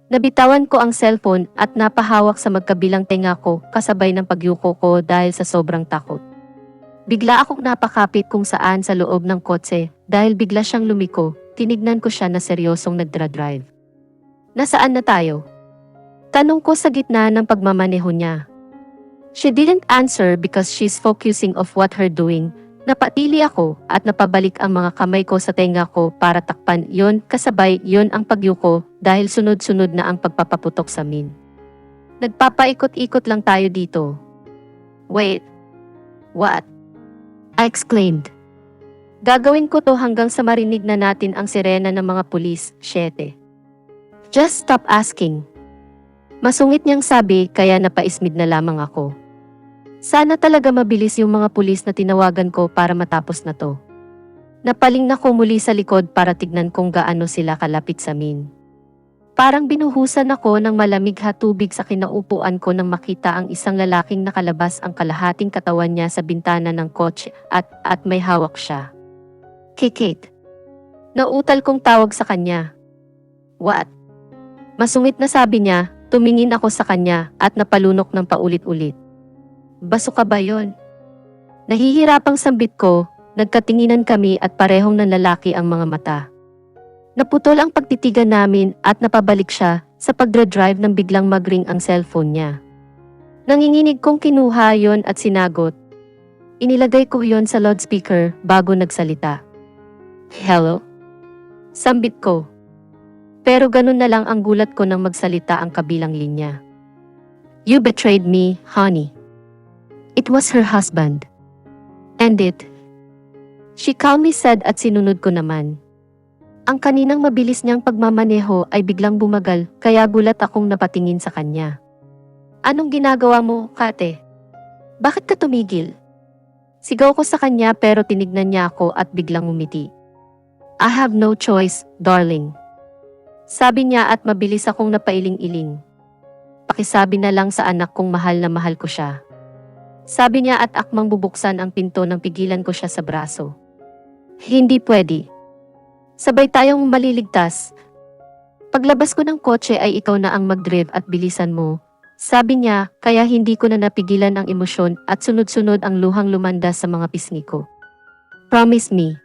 Nabitawan ko ang cellphone at napahawak sa magkabilang tenga ko kasabay ng pagyuko ko dahil sa sobrang takot. Bigla akong napakapit kung saan sa loob ng kotse dahil bigla siyang lumiko, tinignan ko siya na seryosong nagdra-drive. Nasaan na tayo? Tanong ko sa gitna ng pagmamaneho niya. She didn't answer because she's focusing of what her doing. Napatili ako at napabalik ang mga kamay ko sa tenga ko para takpan yon kasabay yon ang pagyuko dahil sunod-sunod na ang pagpapaputok sa amin. Nagpapaikot-ikot lang tayo dito. Wait. What? I exclaimed. Gagawin ko to hanggang sa marinig na natin ang sirena ng mga pulis, 7. Just stop asking. Masungit niyang sabi kaya napaismid na lamang ako. Sana talaga mabilis yung mga pulis na tinawagan ko para matapos na to. Napaling na ko muli sa likod para tignan kung gaano sila kalapit sa amin. Parang binuhusan ako ng malamig na tubig sa kinaupuan ko nang makita ang isang lalaking nakalabas ang kalahating katawan niya sa bintana ng kotse at may hawak siya. Kate. Nautal kong tawag sa kanya. What? Masungit na sabi niya, tumingin ako sa kanya at napalunok ng paulit-ulit. Baso ka ba yon? Nahihirapang sambit ko, nagkatinginan kami at parehong nanlalaki ang mga mata. Naputol ang pagtitigan namin at napabalik siya sa pagdra-drive nang biglang mag-ring ang cellphone niya. Nanginginig kong kinuha yon at sinagot. Inilagay ko yon sa loudspeaker bago nagsalita. Hello? Sambit ko. Pero ganun na lang ang gulat ko nang magsalita ang kabilang linya. You betrayed me, honey. It was her husband. And it. She calmly said at sinunod ko naman. Ang kaninang mabilis niyang pagmamaneho ay biglang bumagal kaya gulat akong napatingin sa kanya. Anong ginagawa mo, Kate? Bakit ka tumigil? Sigaw ko sa kanya pero tinignan niya ako at biglang umiti. I have no choice, darling. Sabi niya at mabilis akong napailing-iling. Pakisabi na lang sa anak kong mahal na mahal ko siya. Sabi niya at akmang bubuksan ang pinto nang pigilan ko siya sa braso. Hindi pwede. Sabay tayong maliligtas. Paglabas ko ng kotse ay ikaw na ang mag-drive at bilisan mo. Sabi niya, kaya hindi ko na napigilan ang emosyon at sunod-sunod ang luhang lumandas sa mga pisngi ko. Promise me.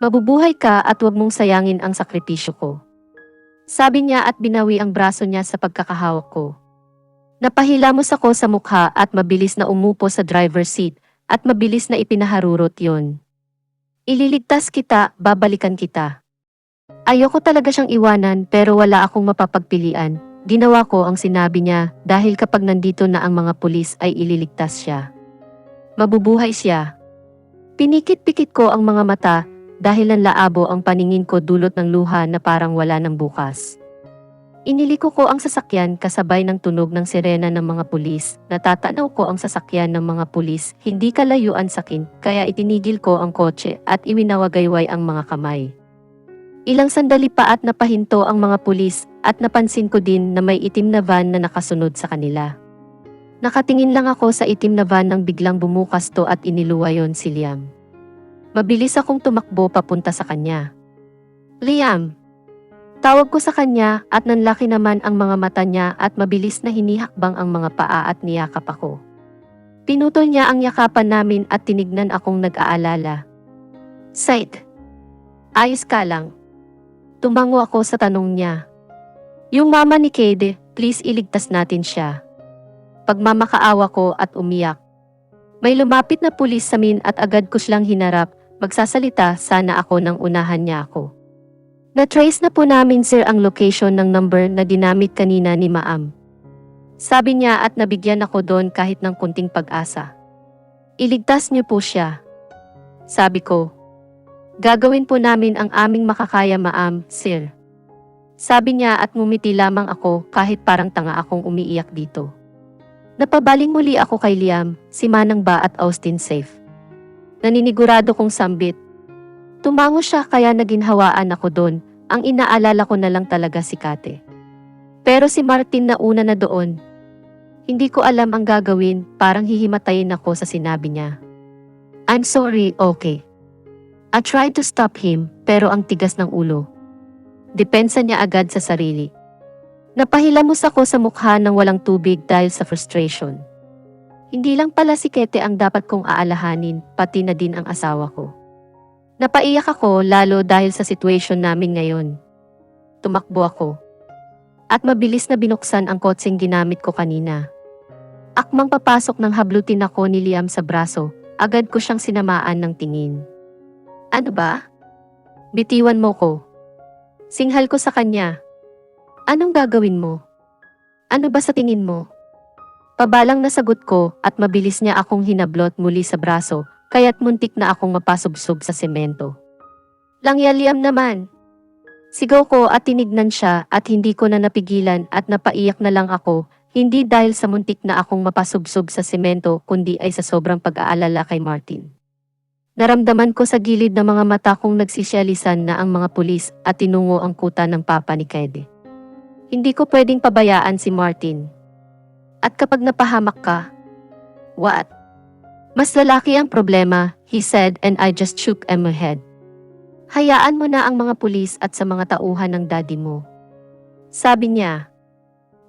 Mabubuhay ka at huwag mong sayangin ang sakripisyo ko. Sabi niya at binawi ang braso niya sa pagkakahawak ko. Napahilamos ako sa mukha at mabilis na umupo sa driver's seat at mabilis na ipinaharurot yon. Ililigtas kita, babalikan kita. Ayoko talaga siyang iwanan pero wala akong mapapagpilian. Ginawa ko ang sinabi niya dahil kapag nandito na ang mga pulis ay ililigtas siya. Mabubuhay siya. Pinikit-pikit ko ang mga mata dahil nanlaabo ang paningin ko dulot ng luha na parang wala ng bukas. Iniliko ko ang sasakyan kasabay ng tunog ng sirena ng mga pulis. Natatanaw ko ang sasakyan ng mga pulis, hindi kalayuan sa akin, kaya itinigil ko ang kotse at iwinawagayway ang mga kamay. Ilang sandali pa at napahinto ang mga pulis at napansin ko din na may itim na van na nakasunod sa kanila. Nakatingin lang ako sa itim na van nang biglang bumukas to at iniluwa yon si Liam. Mabilis akong tumakbo papunta sa kanya. Liam! Tawag ko sa kanya at nanlaki naman ang mga mata niya at mabilis na hinihakbang ang mga paa at niyakap ako. Pinutol niya ang yakapan namin at tinignan akong nag-aalala. Said, ayos ka lang. Tumango ako sa tanong niya. Yung mama ni Kade, please iligtas natin siya. Pagmamakaawa ko at umiyak. May lumapit na pulis sa amin at agad ko siyang hinarap, magsasalita sana ako nang unahan niya ako. Na-trace na po namin sir ang location ng number na dinamit kanina ni Ma'am. Sabi niya at nabigyan ako doon kahit ng kunting pag-asa. Iligtas niyo po siya. Sabi ko. Gagawin po namin ang aming makakaya Ma'am, sir. Sabi niya at ngumiti lamang ako kahit parang tanga akong umiiyak dito. Napabaling muli ako kay Liam, si Manang ba at Austin safe. Naninigurado kong sambit. Tumango siya kaya naginhawaan ako doon, ang inaalala ko na lang talaga si Kate. Pero si Martin na una na doon. Hindi ko alam ang gagawin, parang hihimatayin ako sa sinabi niya. I'm sorry, okay. I tried to stop him, pero ang tigas ng ulo. Depensa niya agad sa sarili. Napahilamos ako sa mukha ng walang tubig dahil sa frustration. Hindi lang pala si Kete ang dapat kong aalahanin, pati na din ang asawa ko. Napaiyak ako lalo dahil sa situation namin ngayon. Tumakbo ako. At mabilis na binuksan ang kotseng ginamit ko kanina. Akmang papasok nang hablutin ako ni Liam sa braso, agad ko siyang sinamaan ng tingin. Ano ba? Bitiwan mo ko. Singhal ko sa kanya. Anong gagawin mo? Ano ba sa tingin mo? Pabalang nasagot ko at mabilis niya akong hinablot muli sa braso, kaya't muntik na akong mapasubsob sa semento. Langya Liam naman. Sigaw ko at tinignan siya at hindi ko na napigilan at napaiyak na lang ako, hindi dahil sa muntik na akong mapasubsob sa semento kundi ay sa sobrang pag-aalala kay Martin. Naramdaman ko sa gilid ng mga mata kong nagsisyalisan na ang mga pulis at tinungo ang kuta ng papa ni Kede. Hindi ko pwedeng pabayaan si Martin. At kapag napahamak ka, what? Mas lalaki ang problema, he said and I just shook my head. Hayaan mo na ang mga pulis at sa mga tauhan ng daddy mo. Sabi niya,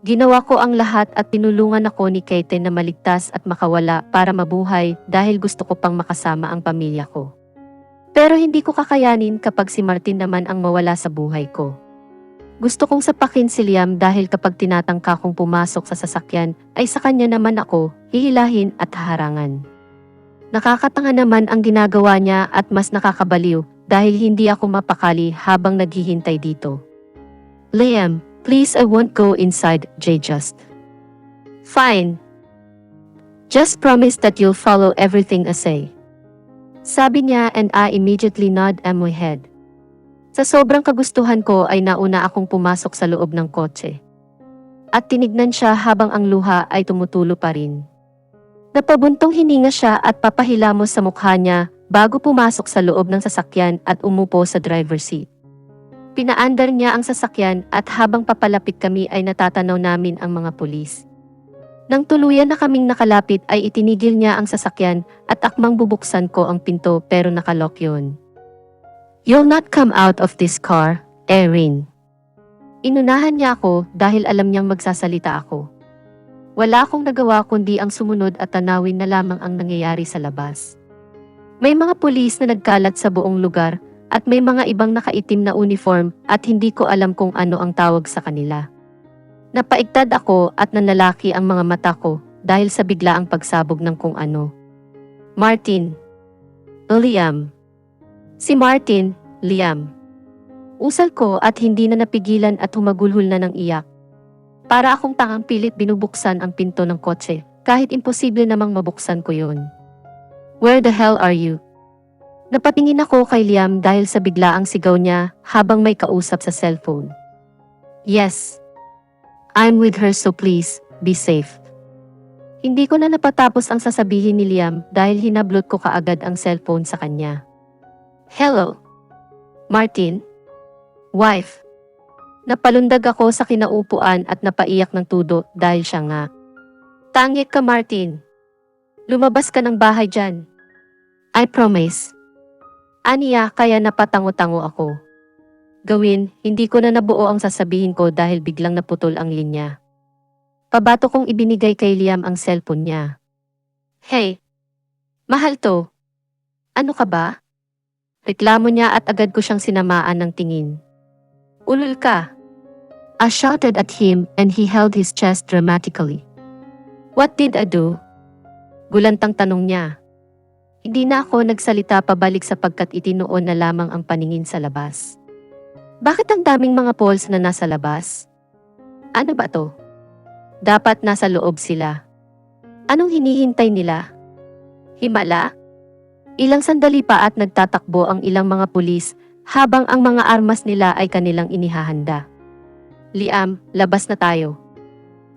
ginawa ko ang lahat at tinulungan ako ni Kate na maligtas at makawala para mabuhay dahil gusto ko pang makasama ang pamilya ko. Pero hindi ko kakayanin kapag si Martin naman ang mawala sa buhay ko. Gusto kong sapakin si Liam dahil kapag tinatangka kong pumasok sa sasakyan ay sa kanya naman ako hihilahin at haharangan. Nakakatanga naman ang ginagawa niya at mas nakakabaliw dahil hindi ako mapakali habang naghihintay dito. Liam, please I won't go inside, Just. Fine. Just promise that you'll follow everything I say. Sabi niya and I immediately nod my head. Sa sobrang kagustuhan ko ay nauna akong pumasok sa loob ng kotse. At tinignan siya habang ang luha ay tumutulo pa rin. Napabuntong hininga siya at papahilamos sa mukha niya bago pumasok sa loob ng sasakyan at umupo sa driver's seat. Pinaandar niya ang sasakyan at habang papalapit kami ay natatanaw namin ang mga pulis. Nang tuluyan na kaming nakalapit ay itinigil niya ang sasakyan at akmang bubuksan ko ang pinto pero nakalock yun. You'll not come out of this car, Erin. Inunahan niya ako dahil alam niyang magsasalita ako. Wala akong nagawa kundi ang sumunod at tanawin na lamang ang nangyayari sa labas. May mga pulis na nagkalat sa buong lugar at may mga ibang nakaitim na uniform at hindi ko alam kung ano ang tawag sa kanila. Napaigtad ako at nanlalaki ang mga mata ko dahil sa biglaang pagsabog ng kung ano. Martin. Liam. Si Martin, Liam. Usal ko at hindi na napigilan at humagulhol na ng iyak. Para akong tangang pilit binubuksan ang pinto ng kotse, kahit imposible namang mabuksan ko yun. Where the hell are you? Napatingin ako kay Liam dahil sa biglaang sigaw niya habang may kausap sa cellphone. Yes. I'm with her so please, be safe. Hindi ko na napatapos ang sasabihin ni Liam dahil hinablot ko kaagad ang cellphone sa kanya. Hello? Martin? Wife? Napalundag ako sa kinaupuan at napaiyak ng tudo dahil siya nga. Tangik ka Martin. Lumabas ka ng bahay dyan. I promise. Aniya kaya napatango-tango ako. Gawin, hindi ko na nabuo ang sasabihin ko dahil biglang naputol ang linya. Pabato kong ibinigay kay Liam ang cellphone niya. Hey! Mahal to. Ano ka ba? Reklamo niya at agad ko siyang sinamaan ng tingin. Ulul ka. I shouted at him and he held his chest dramatically. What did I do? Gulantang tanong niya. Hindi na ako nagsalita pabalik sapagkat itinuon na lamang ang paningin sa labas. Bakit ang daming mga poles na nasa labas? Ano ba to? Dapat nasa loob sila. Anong hinihintay nila? Himala? Ilang sandali pa at nagtatakbo ang ilang mga pulis habang ang mga armas nila ay kanilang inihahanda. Liam, labas na tayo.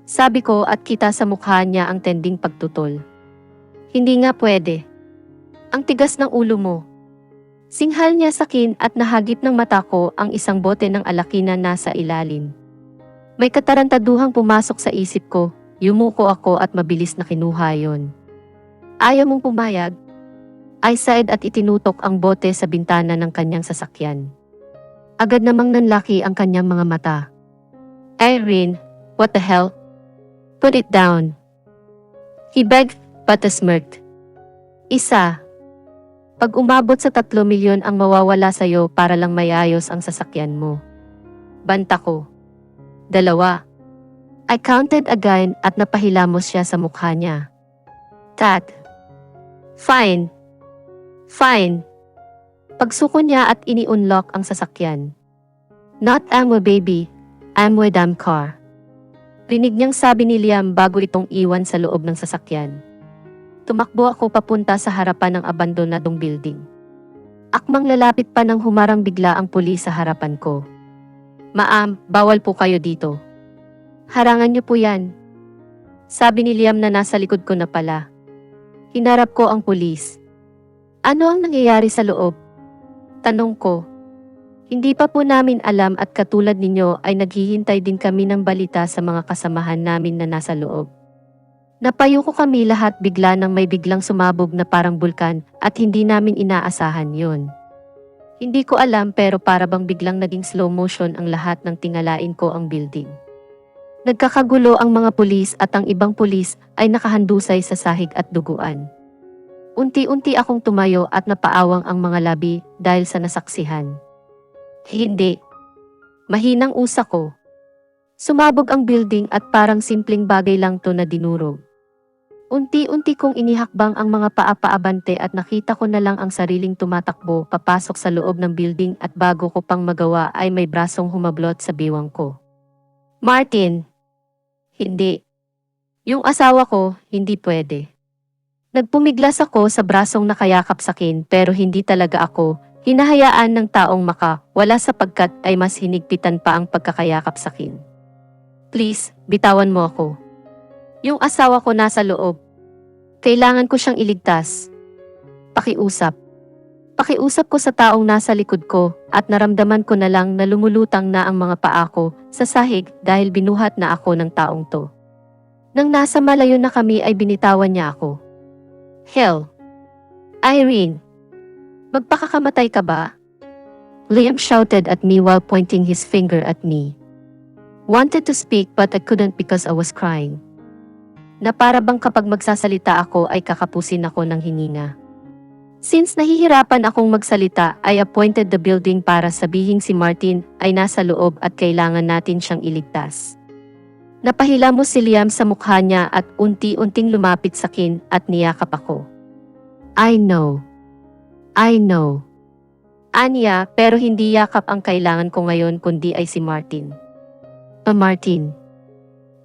Sabi ko at kita sa mukha niya ang tending pagtutol. Hindi nga pwede. Ang tigas ng ulo mo. Singhal niya sakin at nahagip ng mata ko ang isang bote ng alaki na nasa ilalim. May katarantaduhang pumasok sa isip ko, yumuko ako at mabilis na kinuha yon. Ayaw mong pumayag? I said at itinutok ang bote sa bintana ng kanyang sasakyan. Agad namang nanlaki ang kanyang mga mata. Irene, what the hell? Put it down. He begged, but smirked. Isa. Pag umabot sa 3 milyon ang mawawala sa'yo para lang mayayos ang sasakyan mo. Banta ko. 2. I counted again at napahilamos siya sa mukha niya. Tat. Fine. Fine. Pagsuko niya at ini-unlock ang sasakyan. Not Amway baby, Amway damn car. Rinig niyang sabi ni Liam bago itong iwan sa loob ng sasakyan. Tumakbo ako papunta sa harapan ng abandonadong building. Akmang lalapit pa nang humarang bigla ang pulis sa harapan ko. Ma'am, bawal po kayo dito. Harangan niyo po yan. Sabi ni Liam na nasa likod ko na pala. Hinarap ko ang pulis. Ano ang nangyayari sa loob? Tanong ko. Hindi pa po namin alam at katulad ninyo ay naghihintay din kami ng balita sa mga kasamahan namin na nasa loob. Napayuko kami lahat bigla nang may biglang sumabog na parang bulkan at hindi namin inaasahan yon. Hindi ko alam pero para bang biglang naging slow motion ang lahat ng tingalain ko ang building. Nagkakagulo ang mga pulis at ang ibang pulis ay nakahandusay sa sahig at duguan. Unti-unti akong tumayo at napaawang ang mga labi dahil sa nasaksihan. Hindi. Mahinang usa ko. Sumabog ang building at parang simpleng bagay lang to na dinurog. Unti-unti kong inihakbang ang mga paa-paabante at nakita ko na lang ang sariling tumatakbo papasok sa loob ng building at bago ko pang magawa ay may brasong humablot sa biwang ko. Martin! Hindi. Yung asawa ko, hindi pwede. Nagpumiglas ako sa brasong nakayakap sa akin pero hindi talaga ako hinahayaan ng taong wala sapagkat ay mas hinigpitan pa ang pagkakayakap sa akin. Please, bitawan mo ako. Yung asawa ko nasa loob. Kailangan ko siyang iligtas. Pakiusap. Pakiusap ko sa taong nasa likod ko at naramdaman ko na lang na lumulutang na ang mga paa ko sa sahig dahil binuhat na ako ng taong to. Nang nasa malayo na kami ay binitawan niya ako. Hell! Irene! Magpakakamatay ka ba? Liam shouted at me while pointing his finger at me. Wanted to speak but I couldn't because I was crying. Na para bang kapag magsasalita ako ay kakapusin ako ng hininga. Since nahihirapan akong magsalita, I appointed the building para sabihing si Martin ay nasa loob at kailangan natin siyang iligtas. Napahilamos si Liam sa mukha niya at unti-unting lumapit sa akin at niyakap ako. I know. Anya, pero hindi yakap ang kailangan ko ngayon kundi ay si Martin. Martin.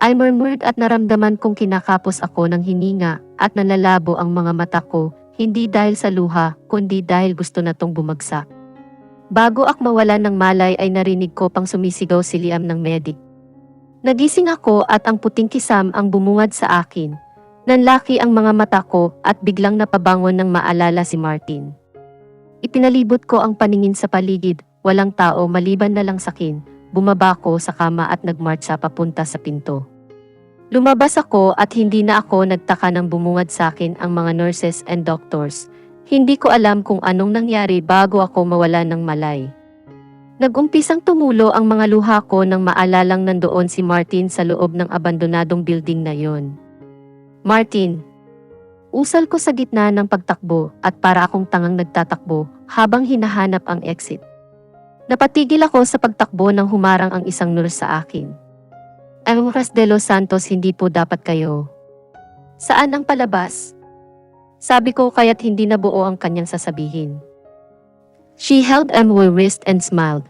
I murmured at naramdaman kong kinakapos ako ng hininga at nalalabo ang mga mata ko, hindi dahil sa luha, kundi dahil gusto na tong bumagsak. Bago ako mawala ng malay ay narinig ko pang sumisigaw si Liam ng medic. Nagising ako at ang puting kisam ang bumungad sa akin. Nanlaki ang mga mata ko at biglang napabangon nang maalala si Martin. Ipinalibot ko ang paningin sa paligid, walang tao maliban na lang sa akin. Bumaba ko sa kama at nagmarcha papunta sa pinto. Lumabas ako at hindi na ako nagtaka nang bumungad sa akin ang mga nurses and doctors. Hindi ko alam kung anong nangyari bago ako mawala ng malay. Nag-umpisang tumulo ang mga luha ko nang maalalang nandoon si Martin sa loob ng abandonadong building na yon. Martin. Usal ko sa gitna ng pagtakbo at para akong tangang nagtatakbo habang hinahanap ang exit. Napatigil ako sa pagtakbo nang humarang ang isang nurse sa akin. Ang Ras de los Santos hindi po dapat kayo. Saan ang palabas? Sabi ko kaya't hindi nabuo ang kanyang sasabihin. She held my wrist and smiled.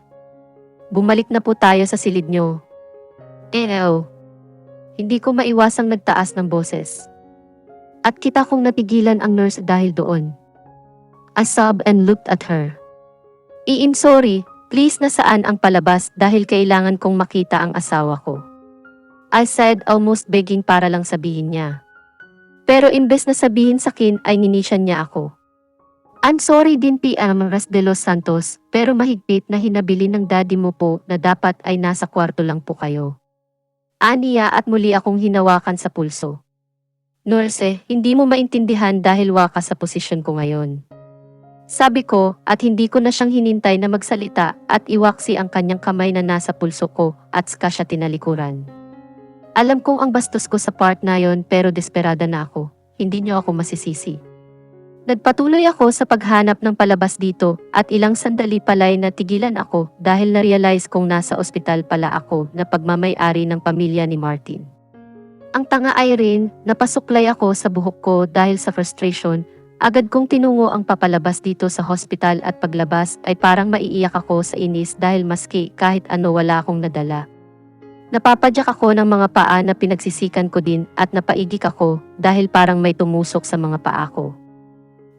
Bumalik na po tayo sa silid nyo. Hindi ko maiwasang nagtaas ng boses. At kita kong natigilan ang nurse dahil doon. I sobbed and looked at her. I'm sorry, please nasaan ang palabas dahil kailangan kong makita ang asawa ko. I said almost begging para lang sabihin niya. Pero imbes na sabihin sa akin ay ninisyan niya ako. I'm sorry din PM Ras de los Santos pero mahigpit na hinabili ng daddy mo po na dapat ay nasa kwarto lang po kayo. Aniya at muli akong hinawakan sa pulso. Nurse, hindi mo maintindihan dahil waka sa posisyon ko ngayon. Sabi ko at hindi ko na siyang hinintay na magsalita at iwaksi ang kanyang kamay na nasa pulso ko at ska siya tinalikuran. Alam kong ang bastos ko sa part na yon pero desperada na ako. Hindi niyo ako masisisi. Nagpatuloy ako sa paghanap ng palabas dito at ilang sandali pala'y natigilan ako dahil na-realize kong nasa ospital pala ako na pagmamay-ari ng pamilya ni Martin. Ang tanga ay rin, napasuklay ako sa buhok ko dahil sa frustration. Agad kong tinungo ang papalabas dito sa hospital at paglabas ay parang maiiyak ako sa inis dahil maski kahit ano wala akong nadala. Napapadyak ako ng mga paa na pinagsisikan ko din at napaigik ako dahil parang may tumusok sa mga paa ko.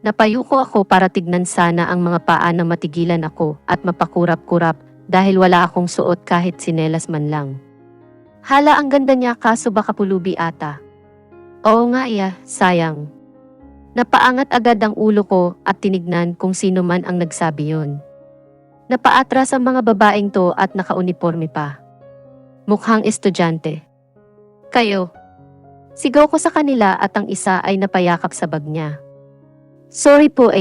Napayuko ako para tignan sana ang mga paa na matigilan ako at mapakurap-kurap dahil wala akong suot kahit sinelas man lang. Hala ang ganda niya kaso baka pulubi ata. Oo nga sayang. Napaangat agad ang ulo ko at tinignan kung sino man ang nagsabi yon. Napaatras ang mga babaeng to at nakauniforme pa. Mukhang estudyante. Kayo. Sigaw ko sa kanila at ang isa ay napayakap sa bag niya. Sorry po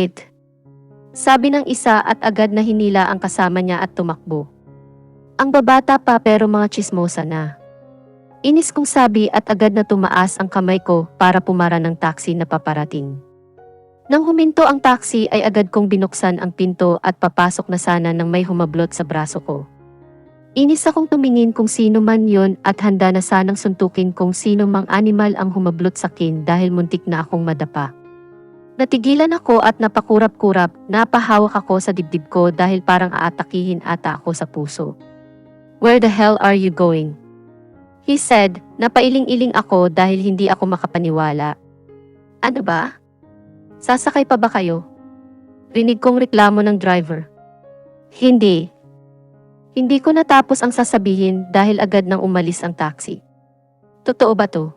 sabi ng isa at agad na hinila ang kasama niya at tumakbo. Ang babata pa pero mga tsismosa na. Inis kong sabi at agad na tumaas ang kamay ko para pumara ng taxi na paparating. Nang huminto ang taxi ay agad kong binuksan ang pinto at papasok na sana nang may humablot sa braso ko. Inis akong tumingin kung sino man yon at handa na sanang suntukin kung sino mang animal ang humablot sa akin dahil muntik na akong madapa. Natigilan ako at napakurap-kurap, napahawak ako sa dibdib ko dahil parang aatakihin ata ako sa puso. Where the hell are you going? He said, napailing-iling ako dahil hindi ako makapaniwala. Ano ba? Sasakay pa ba kayo? Rinig kong reklamo ng driver. Hindi. Hindi ko natapos ang sasabihin dahil agad nang umalis ang taxi. Totoo ba to?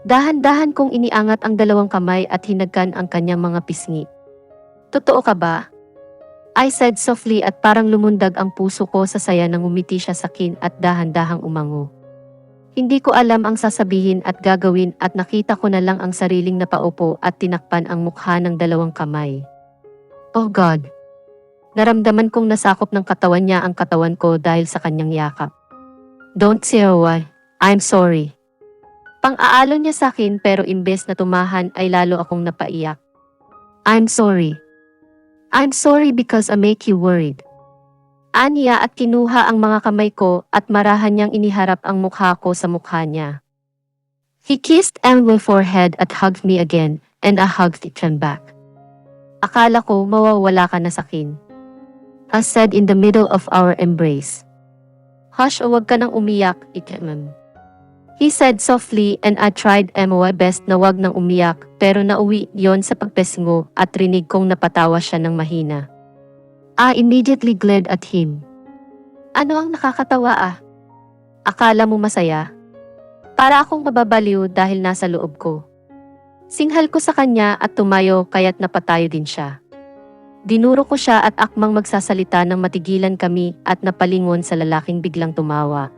Dahan-dahan kong iniangat ang dalawang kamay at hinagkan ang kanyang mga pisngi. Totoo ka ba? I said softly at parang lumundag ang puso ko sa saya nang umiti siya sa akin at dahan-dahang umango. Hindi ko alam ang sasabihin at gagawin at nakita ko na lang ang sariling napaupo at tinakpan ang mukha ng dalawang kamay. Oh God! Naramdaman kong nasakop ng katawan niya ang katawan ko dahil sa kanyang yakap. Don't say why. I'm sorry. Pang-aalo niya sa akin pero imbes na tumahan ay lalo akong napaiyak. I'm sorry. I'm sorry because I make you worried. Aniya at kinuha ang mga kamay ko at marahan niyang iniharap ang mukha ko sa mukha niya. He kissed my forehead at hugged me again and I hugged him back. Akala ko mawawala ka na sa akin. I said in the middle of our embrace. Hush o wag ka nang umiyak, Itemem. He said softly and I tried my best na wag nang umiyak pero nauwi yon sa pagpesingo at rinig kong napatawa siya ng mahina. I immediately glared at him. Ano ang nakakatawa Akala mo masaya? Para akong mababaliw dahil nasa loob ko. Singhal ko sa kanya at tumayo kaya't napatayo din siya. Dinuro ko siya at akmang magsasalita nang matigilan kami at napalingon sa lalaking biglang tumawa.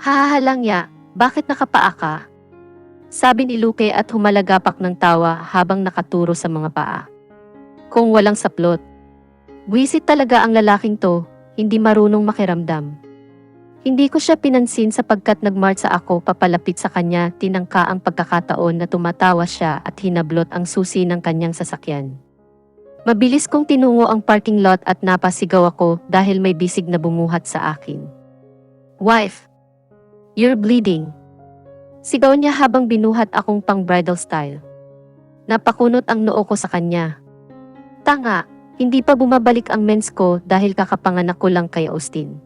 Hahalang ya, bakit nakapaa ka? Sabi ni Luke at humalagapak ng tawa habang nakaturo sa mga paa. Kung walang saplot. Buwisit talaga ang lalaking to, hindi marunong makiramdam. Hindi ko siya pinansin sapagkat nagmarcha ako papalapit sa kanya, tinangka ang pagkakataon na tumatawa siya at hinablot ang susi ng kanyang sasakyan. Mabilis kong tinungo ang parking lot at napasigaw ako dahil may bisig na bumuhat sa akin. Wife! You're bleeding! Sigaw niya habang binuhat akong pang bridal style. Napakunot ang noo ko sa kanya. Tanga! Hindi pa bumabalik ang mens ko dahil kakapanganak ko lang kay Austin.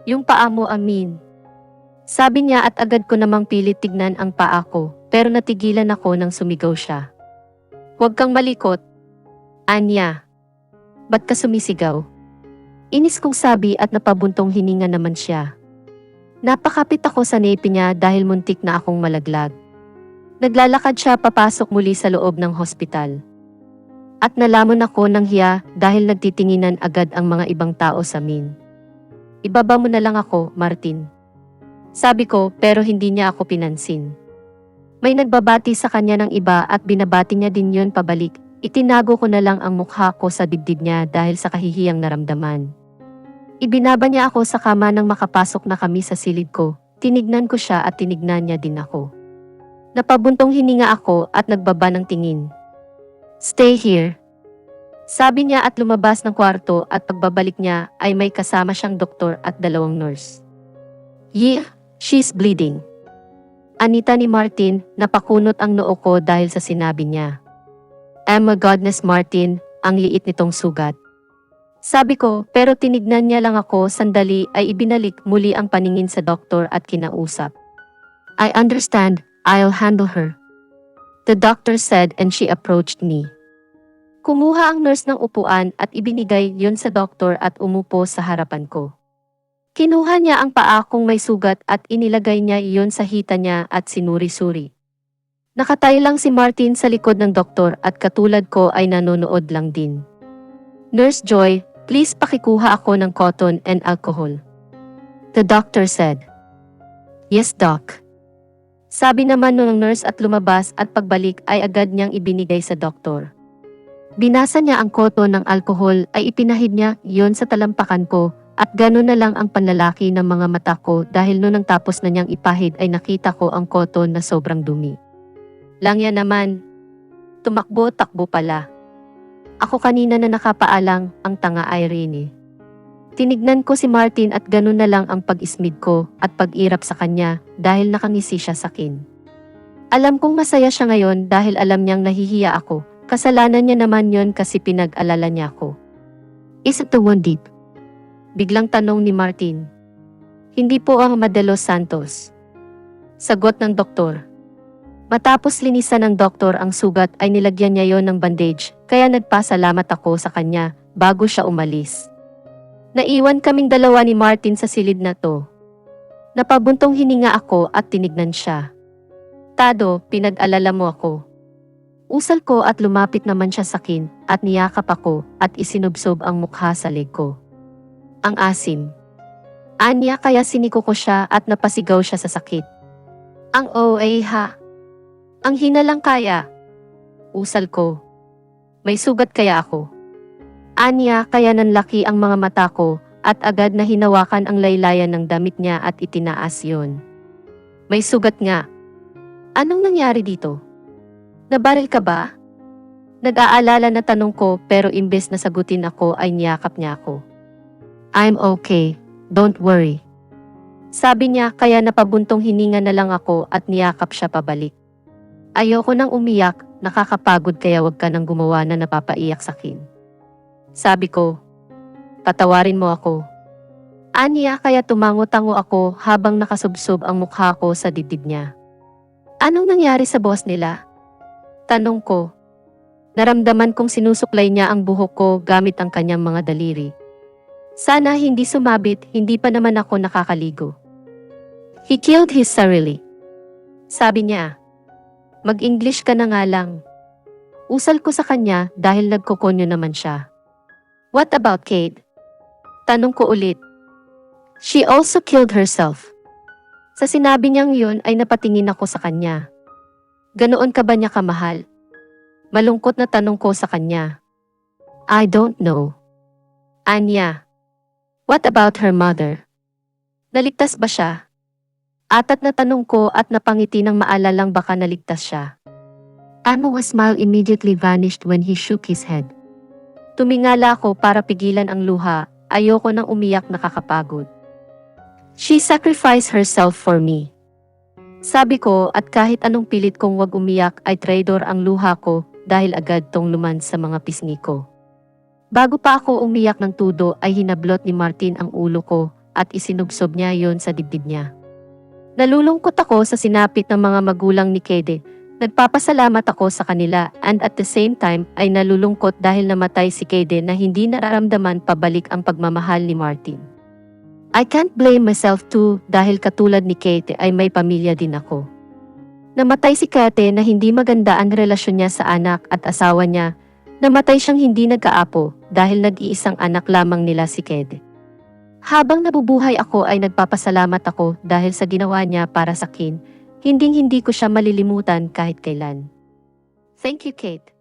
Yung paa mo amin. Sabi niya at agad ko namang pilit tignan ang paa ko pero natigilan ako nang sumigaw siya. Huwag kang malikot. Anya. Ba't ka sumisigaw? Inis kong sabi at napabuntong hininga naman siya. Napakapit ako sa nepi niya dahil muntik na akong malaglag. Naglalakad siya papasok muli sa loob ng hospital. At nalamon ako ng hiya dahil nagtitinginan agad ang mga ibang tao sa amin. Ibaba mo na lang ako, Martin. Sabi ko pero hindi niya ako pinansin. May nagbabati sa kanya ng iba at binabati niya din yon pabalik Itinago ko na lang ang mukha ko sa dibdib niya dahil sa kahihiyang naramdaman. Ibinaba niya ako sa kama nang makapasok na kami sa silid ko. Tinignan ko siya at tinignan niya din ako. Napabuntong hininga ako at nagbaba ng tingin. "Stay here," sabi niya at lumabas ng kwarto at pagbabalik niya ay may kasama siyang doktor at 2 nurse. "Yeah, she's bleeding." Anita ni Martin, napakunot ang noo ko dahil sa sinabi niya. "Oh my goodness Martin, ang liit nitong sugat." Sabi ko, pero tinignan niya lang ako sandali ay ibinalik muli ang paningin sa doktor at kinausap. "I understand, I'll handle her," the doctor said and she approached me. Kumuha ang nurse ng upuan at ibinigay yon sa doktor at umupo sa harapan ko. Kinuha niya ang paa kong may sugat at inilagay niya iyon sa hita niya at sinuri-suri. Nakatayo lang si Martin sa likod ng doktor at katulad ko ay nanonood lang din. "Nurse Joy, please pakikuha ako ng cotton and alcohol," the doctor said. "Yes, doc," sabi naman ng nurse at lumabas at pagbalik ay agad niyang ibinigay sa doktor. Binasa niya ang cotton ng alcohol ay ipinahid niya iyon sa talampakan ko at gano'n na lang ang panlalaki ng mga mata ko dahil noon ang tapos na niyang ipahid ay nakita ko ang cotton na sobrang dumi. Langya naman. Tumakbo-takbo pala. Ako kanina na nakapaalang, ang tanga Irene. Tinignan ko si Martin at gano'n na lang ang pag-ismid ko at pag-irap sa kanya dahil nakangisi siya sa akin. Alam kong masaya siya ngayon dahil alam niyang nahihiya ako. Kasalanan niya naman yon kasi pinag-alala niya ako. "Is it the one deep?" Biglang tanong ni Martin. "Hindi po ang Madelos Santos," sagot ng doktor. Matapos linisan ng doktor ang sugat ay nilagyan niya yon ng bandage, kaya nagpasalamat ako sa kanya bago siya umalis. Naiwan kaming dalawa ni Martin sa silid na to. Napabuntong hininga ako at tinignan siya. "Tado, pinag-alala mo ako." Usal ko at lumapit naman siya sa akin at niyakap ako at isinubsob ang mukha sa leg ko. Ang asim. Anya kaya siniko ko siya at napasigaw siya sa sakit. "Ang OA ha. Ang hina lang kaya." Usal ko. "May sugat kaya ako?" Anya kaya nanlaki ang mga mata ko at agad na hinawakan ang laylayan ng damit niya at itinaas yon. "May sugat nga. Anong nangyari dito? Nabaril ka ba?" Nag-aalala na tanong ko pero imbes na sagutin ako ay niyakap niya ako. "I'm okay, don't worry," sabi niya kaya napabuntong hininga na lang ako at niyakap siya pabalik. "Ayoko nang umiyak, nakakapagod kaya wag ka nang gumawa na napapaiyak sa akin," sabi ko. "Patawarin mo ako." Aniya kaya tumango-tango ako habang nakasubsob ang mukha ko sa dibdib niya. "Anong nangyari sa boss nila?" Tanong ko. Naramdaman kong sinusuklay niya ang buhok ko gamit ang kanyang mga daliri. Sana hindi sumabit, hindi pa naman ako nakakaligo. "He killed his sarili," sabi niya. "Mag-English ka na nga lang." Usal ko sa kanya dahil nagkokonyo naman siya. "What about Kate?" Tanong ko ulit. "She also killed herself." Sa sinabi niyang yun ay napatingin ako sa kanya. "Ganoon ka ba niya kamahal?" Malungkot na tanong ko sa kanya. "I don't know." Anya. "What about her mother? Naligtas ba siya?" Atat na tanong ko at napangiti ng maalalang baka naligtas siya. Anna's smile immediately vanished when he shook his head. Tumingala ako para pigilan ang luha, ayoko nang umiyak nakakapagod. "She sacrificed herself for me," sabi ko at kahit anong pilit kong wag umiyak ay traidor ang luha ko dahil agad tong luman sa mga pisngi ko. Bago pa ako umiyak ng tudo ay hinablot ni Martin ang ulo ko at isinubsob niya yon sa dibdib niya. Nalulungkot ako sa sinapit ng mga magulang ni Kede. Nagpapasalamat ako sa kanila and at the same time ay nalulungkot dahil namatay si Kede na hindi nararamdaman pabalik ang pagmamahal ni Martin. I can't blame myself too dahil katulad ni Kate ay may pamilya din ako. Namatay si Kate na hindi maganda ang relasyon niya sa anak at asawa niya. Namatay siyang hindi nagkaapo dahil nag-iisang anak lamang nila si Kate. Habang nabubuhay ako ay nagpapasalamat ako dahil sa ginawa niya para sa akin. Hinding-hindi ko siya malilimutan kahit kailan. Thank you, Kate.